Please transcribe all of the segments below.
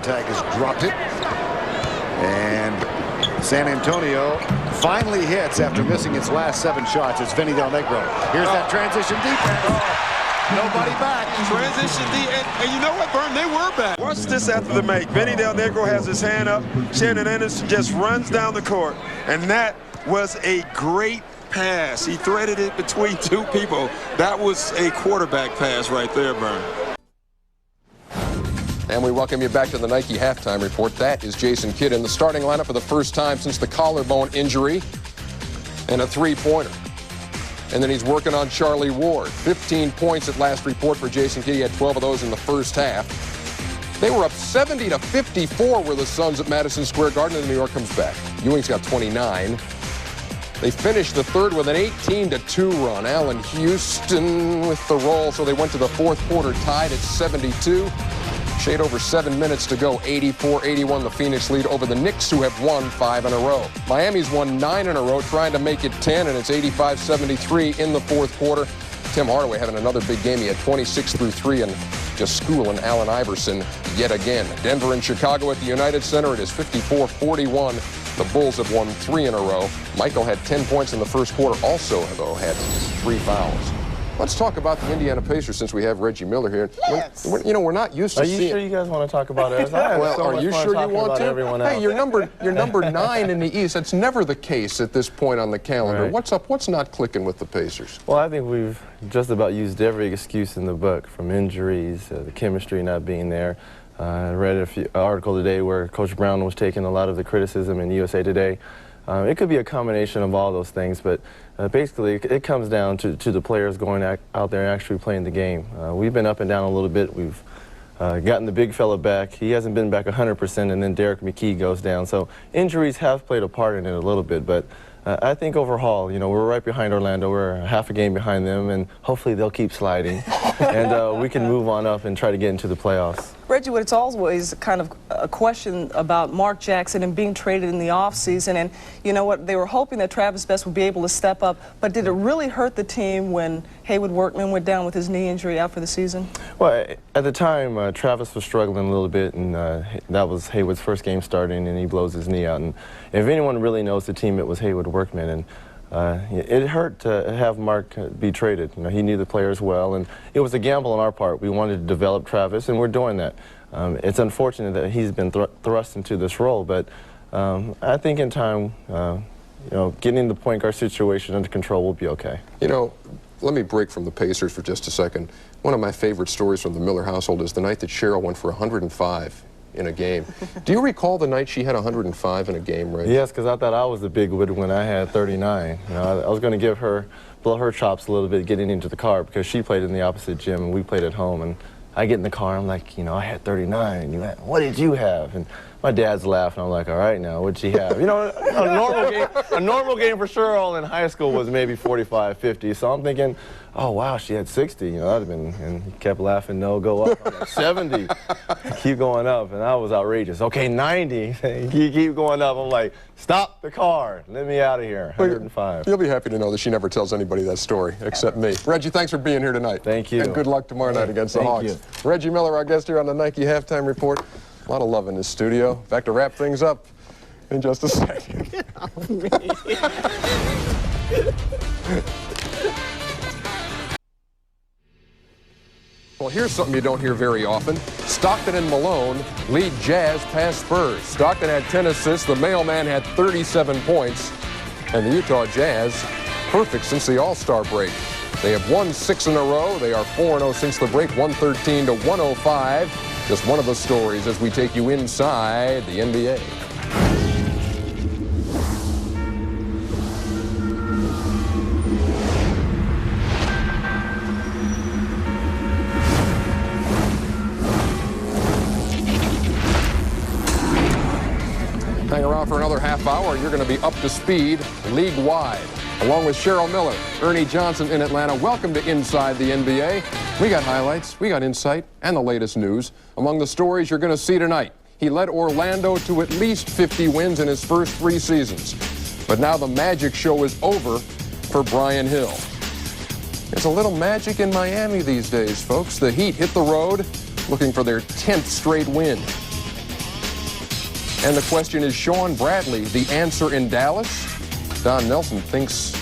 tag has dropped it. And San Antonio finally hits after missing its last 7 shots. It's Vinny Del Negro. Here's that transition defense. Nobody back. Transition D, and you know what, Vern? They were back. Watch this after the make. Vinny Del Negro has his hand up. Shannon Anderson just runs down the court, and that was a great pass. He threaded it between 2 people. That was a quarterback pass right there, Vern. And we welcome you back to the Nike Halftime Report. That is Jason Kidd in the starting lineup for the first time since the collarbone injury, and a 3-pointer. And then he's working on Charlie Ward. 15 points at last report for Jason Kidd. He had 12 of those in the first half. They were up 70-54 were the Suns at Madison Square Garden, and New York comes back. Ewing's got 29. They finished the third with an 18-2 run. Allen Houston with the roll, so they went to the fourth quarter tied at 72. Shade over 7 minutes to go. 84-81 the Phoenix lead over the Knicks, who have won 5 in a row. Miami's won 9 in a row, trying to make it 10, and it's 85-73 in the fourth quarter. Tim Hardaway having another big game. He had 26 through 3 and just schooling Allen Iverson yet again. Denver and Chicago at the United Center. It is 54-41. The Bulls have won 3 in a row. Michael had 10 points in the first quarter. Also, though, had 3 fouls. Let's talk about the Indiana Pacers since we have Reggie Miller here. Yes. We're not used to seeing... Are you sure you guys want to talk about it? Well, are you sure you want to? Hey, you're number 9 in the East. That's never the case at this point on the calendar. Right. What's up? What's not clicking with the Pacers? Well, I think we've just about used every excuse in the book, from injuries, the chemistry not being there. I read an article today where Coach Brown was taking a lot of the criticism in USA Today. It could be a combination of all those things, but basically it comes down to the players going out there and actually playing the game. We've been up and down a little bit. We've gotten the big fella back. He hasn't been back 100%, and then Derek McKee goes down. So injuries have played a part in it a little bit, but I think overall, you know, we're right behind Orlando. We're half a game behind them, and hopefully they'll keep sliding, and we can move on up and try to get into the playoffs. Reggie, it's always kind of a question about Mark Jackson and being traded in the offseason. And you know what? They were hoping that Travis Best would be able to step up. But did it really hurt the team when Haywood Workman went down with his knee injury out for the season? Well, at the time, Travis was struggling a little bit, and that was Haywood's first game starting, and he blows his knee out. And if anyone really knows the team, it was Haywood Workman. And it hurt to have Mark be traded. You know, he knew the players well, and it was a gamble on our part. We wanted to develop Travis, and we're doing that. It's unfortunate that he's been thrust into this role, but I think in time, you know, getting the point guard situation under control will be okay. You know, let me break from the Pacers for just a second. One of my favorite stories from the Miller household is the night that Cheryl went for 105 in a game. Do you recall the night she had 105 in a game, Ray? Yes, because I thought I was the big win when I had 39. You know, I was going to blow her chops a little bit getting into the car, because she played in the opposite gym and we played at home. And I get in the car, I'm like, you know, I had 39. What did you have? And my dad's laughing. I'm like, all right, now, what'd she have? You know, a normal game for Cheryl in high school was maybe 45, 50. So I'm thinking, oh, wow, she had 60. You know, that'd have been, and he kept laughing, no, go up. I'm like, 70. Keep going up, and that was outrageous. Okay, 90. Keep going up. I'm like, stop the car. Let me out of here. 105. You'll be happy to know that she never tells anybody that story except me. Reggie, thanks for being here tonight. Thank you. And good luck tomorrow night against the Hawks. You. Reggie Miller, our guest here on the Nike Halftime Report. A lot of love in this studio. Back to wrap things up in just a second. Get off me. Well, here's something you don't hear very often. Stockton and Malone lead Jazz past Spurs. Stockton had 10 assists. The mailman had 37 points. And the Utah Jazz, perfect since the All-Star break. They have won 6 in a row. They are 4-0 since the break, 113-105. Just one of the stories as we take you inside the NBA. Hang around for another half hour and you're going to be up to speed league-wide. Along with Cheryl Miller, Ernie Johnson in Atlanta. Welcome to Inside the NBA. We got highlights, we got insight, and the latest news. Among the stories you're going to see tonight, he led Orlando to at least 50 wins in his first 3 seasons. But now the magic show is over for Brian Hill. There's a little magic in Miami these days, folks. The Heat hit the road looking for their 10th straight win. And the question is, Sean Bradley, the answer in Dallas? Don Nelson thinks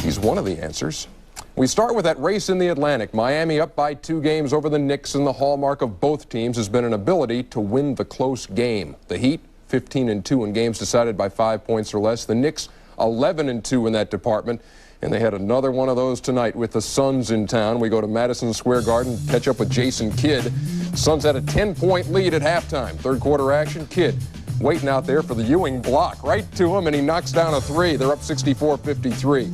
he's one of the answers. We start with that race in the Atlantic. Miami up by 2 games over the Knicks, and the hallmark of both teams has been an ability to win the close game. The Heat, 15-2 in games decided by 5 points or less. The Knicks, 11-2 in that department. And they had another one of those tonight with the Suns in town. We go to Madison Square Garden, catch up with Jason Kidd. Suns had a 10-point lead at halftime. Third quarter action, Kidd waiting out there for the Ewing block. Right to him, and he knocks down a 3. They're up 64-53.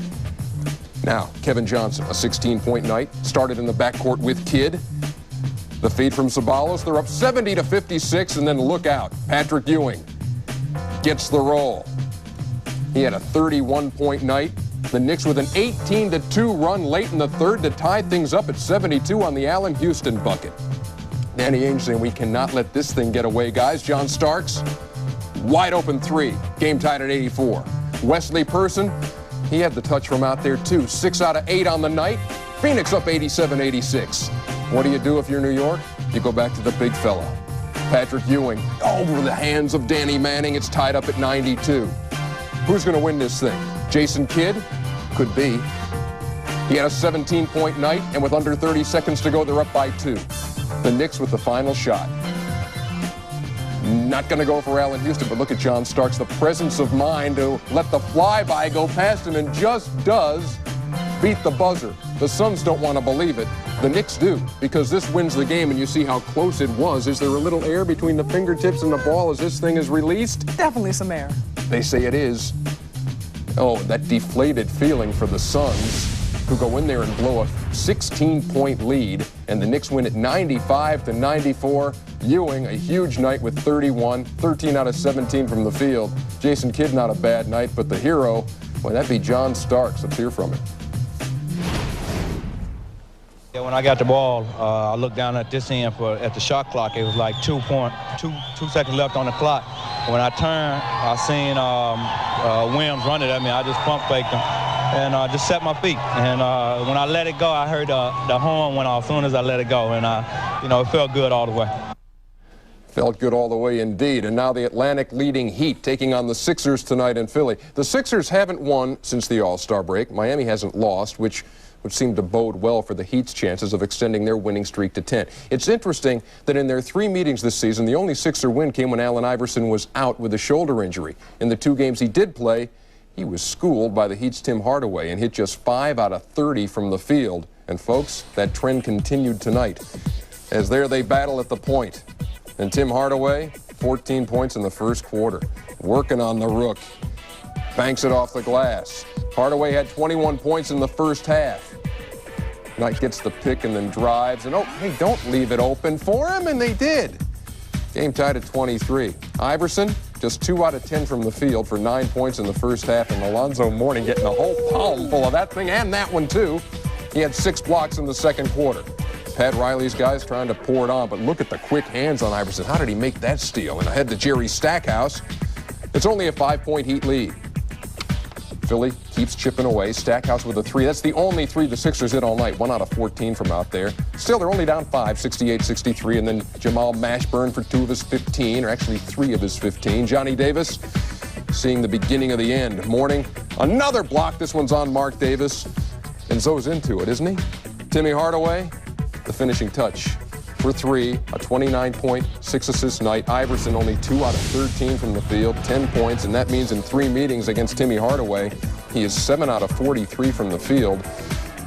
Now, Kevin Johnson, a 16-point night. Started in the backcourt with Kidd. The feed from Ceballos. They're up 70-56, and then look out. Patrick Ewing gets the roll. He had a 31-point night. The Knicks with an 18-2 run late in the third to tie things up at 72 on the Allen Houston bucket. Danny Ainge saying, we cannot let this thing get away, guys. John Starks, wide open 3. Game tied at 84. Wesley Person, he had the touch from out there too. 6 out of 8 on the night. Phoenix up 87-86. What do you do if you're New York? You go back to the big fella. Patrick Ewing over the hands of Danny Manning. It's tied up at 92. Who's going to win this thing? Jason Kidd? Could be. He had a 17-point night, and with under 30 seconds to go, they're up by 2. The Knicks with the final shot. Not going to go for Allen Houston, but look at John Starks, the presence of mind to let the flyby go past him, and just does beat the buzzer. The Suns don't want to believe it. The Knicks do, because this wins the game, and you see how close it was. Is there a little air between the fingertips and the ball as this thing is released? Definitely some air. They say it is. Oh, that deflated feeling for the Suns, who go in there and blow a 16-point lead, and the Knicks win at 95-94. Ewing, a huge night with 31, 13 out of 17 from the field. Jason Kidd, not a bad night, but the hero, well, that'd be John Starks. Let's hear from him. Yeah, when I got the ball, I looked down at this end at the shot clock. It was like 2 seconds left on the clock. When I turned, I seen Williams running at me. I just pump faked him and just set my feet. And when I let it go, I heard the horn went off as soon as I let it go. And, it felt good all the way. Felt good all the way indeed. And now the Atlantic leading Heat taking on the Sixers tonight in Philly. The Sixers haven't won since the All-Star break. Miami hasn't lost, which would seem to bode well for the Heat's chances of extending their winning streak to 10. It's interesting that in their 3 meetings this season, the only Sixer win came when Allen Iverson was out with a shoulder injury. In the 2 games he did play, he was schooled by the Heat's Tim Hardaway and hit just 5 out of 30 from the field. And folks, that trend continued tonight, as there they battle at the point. And Tim Hardaway, 14 points in the first quarter, working on the rook. Banks it off the glass. Hardaway had 21 points in the first half. Knight gets the pick and then drives. And, oh, hey, don't leave it open for him. And they did. Game tied at 23. Iverson, just 2 out of 10 from the field for 9 points in the first half. And Alonzo Mourning getting a whole palm full of that thing, and that one, too. He had 6 blocks in the second quarter. Pat Riley's guys trying to pour it on, but look at the quick hands on Iverson. How did he make that steal? And ahead to Jerry Stackhouse. It's only a 5-point Heat lead. Philly keeps chipping away. Stackhouse with a 3. That's the only 3 the Sixers hit all night. 1 out of 14 from out there. Still, they're only down 5, 68-63. And then Jamal Mashburn for 2 of his 15, or actually 3 of his 15. Johnny Davis seeing the beginning of the end. Mourning, another block. This one's on Mark Davis. And Zoe's into it, isn't he? Timmy Hardaway, the finishing touch for 3, a 29-point, 6-assist night. Iverson only 2 out of 13 from the field, 10 points, and that means in 3 meetings against Timmy Hardaway, he is 7 out of 43 from the field.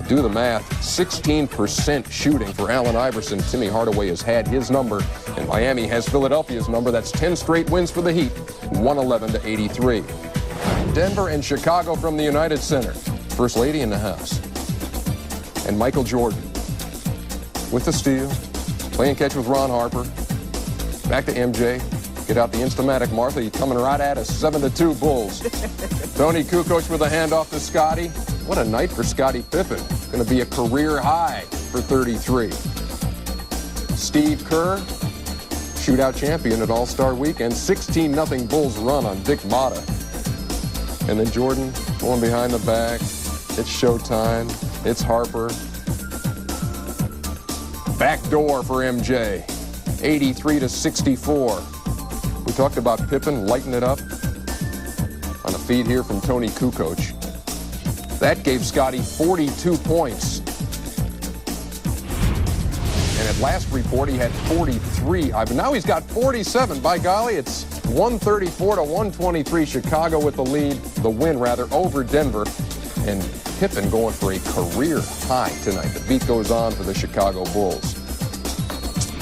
Do the math, 16% shooting for Allen Iverson. Timmy Hardaway has had his number, and Miami has Philadelphia's number. That's 10 straight wins for the Heat, 111-83. Denver and Chicago from the United Center. First lady in the house. And Michael Jordan with the steal, playing catch with Ron Harper. Back to MJ. Get out the Instamatic Martha. He's coming right at us. 7-2 Bulls. Tony Kukoc with a handoff to Scottie. What a night for Scottie Pippen. Going to be a career high for 33. Steve Kerr, shootout champion at All-Star Weekend. 16-0 Bulls run on Dick Motta. And then Jordan going behind the back. It's showtime. It's Harper. Back door for MJ. 83-64. We talked about Pippen lighting it up on a feed here from Tony Kukoc. That gave Scotty 42 points. And at last report, he had 43. Now he's got 47. By golly, it's 134 to 123. Chicago with the lead, the win rather, over Denver. And Pippen going for a career high tonight. The beat goes on for the Chicago Bulls.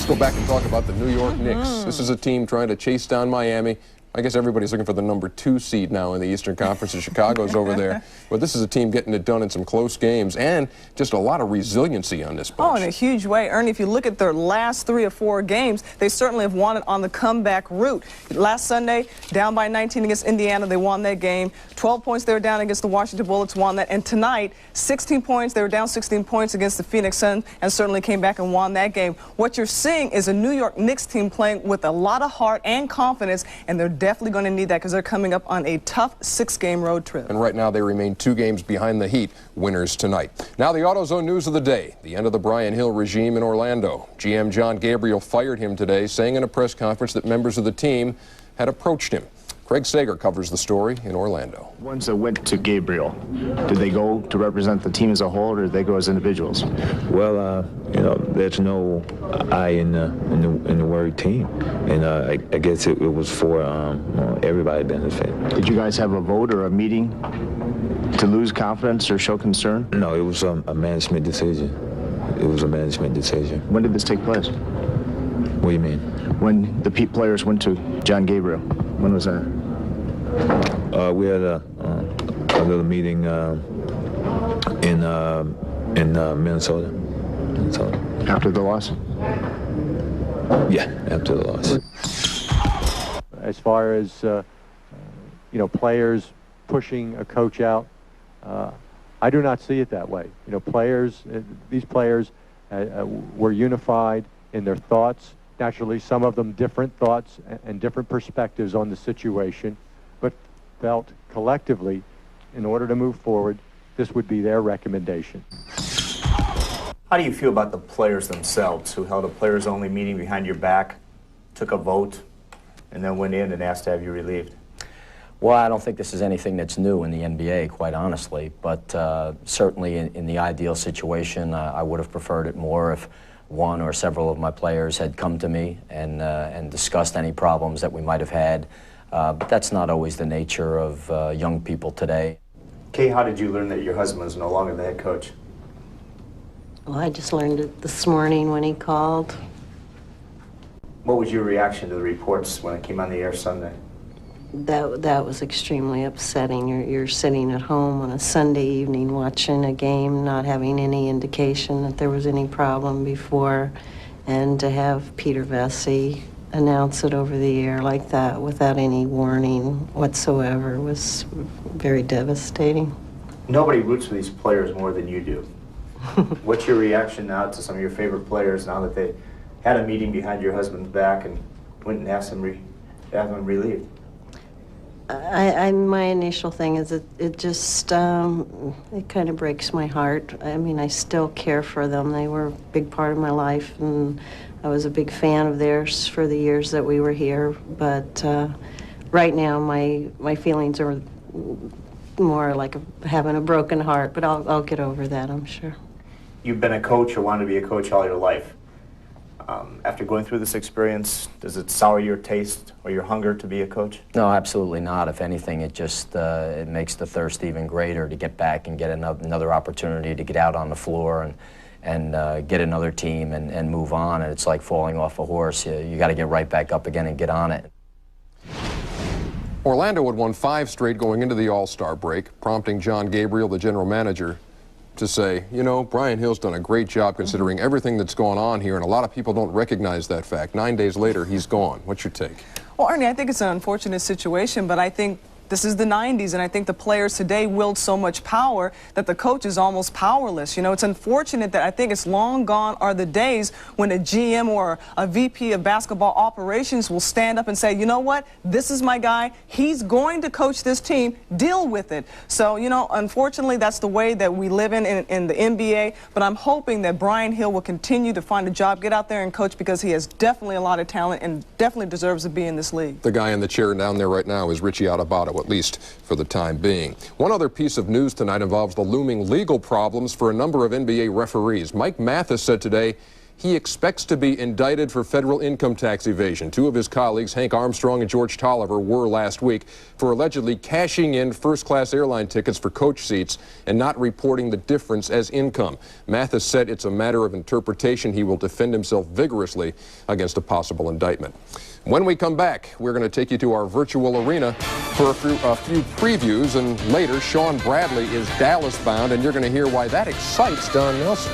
Let's go back and talk about the New York Knicks. This is a team trying to chase down Miami. I guess everybody's looking for the number 2 seed now in the Eastern Conference, and Chicago's over there. But this is a team getting it done in some close games and just a lot of resiliency on this bunch. Oh, in a huge way. Ernie, if you look at their last 3 or 4 games, they certainly have won it on the comeback route. Last Sunday, down by 19 against Indiana, they won that game. 12 points, they were down against the Washington Bullets, won that. And tonight, 16 points, they were down 16 points against the Phoenix Suns and certainly came back and won that game. What you're seeing is a New York Knicks team playing with a lot of heart and confidence, and they're definitely going to need that because they're coming up on a tough 6-game road trip. And right now they remain 2 games behind the Heat, winners tonight. Now the AutoZone news of the day, the end of the Brian Hill regime in Orlando. GM John Gabriel fired him today, saying in a press conference that members of the team had approached him. Craig Sager covers the story in Orlando. Ones that went to Gabriel, did they go to represent the team as a whole, or did they go as individuals? Well, you know, there's no I in the word team, and I guess it was for everybody benefit. Did you guys have a vote or a meeting to lose confidence or show concern? No, it was a management decision. It was a management decision. When did this take place? What do you mean? When the players went to John Gabriel. When was that? We had a little meeting in Minnesota. After the loss? Yeah, after the loss. As far as you know, players pushing a coach out, I do not see it that way. You know, players, these players were unified in their thoughts. Naturally, some of them different thoughts and different perspectives on the situation, but felt collectively, in order to move forward, this would be their recommendation. How do you feel about the players themselves who held a players-only meeting behind your back, took a vote, and then went in and asked to have you relieved? Well, I don't think this is anything that's new in the NBA, quite honestly, but certainly in the ideal situation, I would have preferred it more if one or several of my players had come to me and discussed any problems that we might have had. But that's not always the nature of young people today. Kay, how did you learn that your husband is no longer the head coach? Well, I just learned it this morning when he called. What was your reaction to the reports when it came on the air Sunday? That was extremely upsetting. You're sitting at home on a Sunday evening watching a game, not having any indication that there was any problem before, and to have Peter Vesey announce it over the air like that without any warning whatsoever was very devastating. Nobody roots for these players more than you do. What's your reaction now to some of your favorite players now that they had a meeting behind your husband's back and went and asked him relieved? My initial thing is it just, it kind of breaks my heart. I mean, I still care for them. They were a big part of my life, and I was a big fan of theirs for the years that we were here. But right now, my feelings are more like having a broken heart, but I'll get over that, I'm sure. You've been a coach or wanted to be a coach all your life. After going through this experience, does it sour your taste or your hunger to be a coach? No, absolutely not. If anything, it just it makes the thirst even greater to get back and get another opportunity to get out on the floor and get another team and move on. And it's like falling off a horse. You got to get right back up again and get on it. Orlando had won 5 straight going into the All-Star break, prompting John Gabriel, the general manager, to say, you know, Brian Hill's done a great job considering everything that's going on here, and a lot of people don't recognize that fact. 9 days later, he's gone. What's your take? Well, Ernie, I think it's an unfortunate situation, but I think this is the 90s, and I think the players today wield so much power that the coach is almost powerless. You know, it's unfortunate that I think it's long gone are the days when a GM or a VP of basketball operations will stand up and say, you know what, this is my guy, he's going to coach this team, deal with it. So, you know, unfortunately, that's the way that we live in the NBA, but I'm hoping that Brian Hill will continue to find a job, get out there and coach, because he has definitely a lot of talent and definitely deserves to be in this league. The guy in the chair down there right now is Richie Adubato, at least for the time being. One other piece of news tonight involves the looming legal problems for a number of NBA referees. Mike Mathis said today he expects to be indicted for federal income tax evasion. Two of his colleagues, Hank Armstrong and George Tolliver, were last week for allegedly cashing in first-class airline tickets for coach seats and not reporting the difference as income. Mathis said it's a matter of interpretation. He will defend himself vigorously against a possible indictment. When we come back, we're going to take you to our virtual arena for a few previews, and later Sean Bradley is Dallas-bound, and you're going to hear why that excites Don Nelson.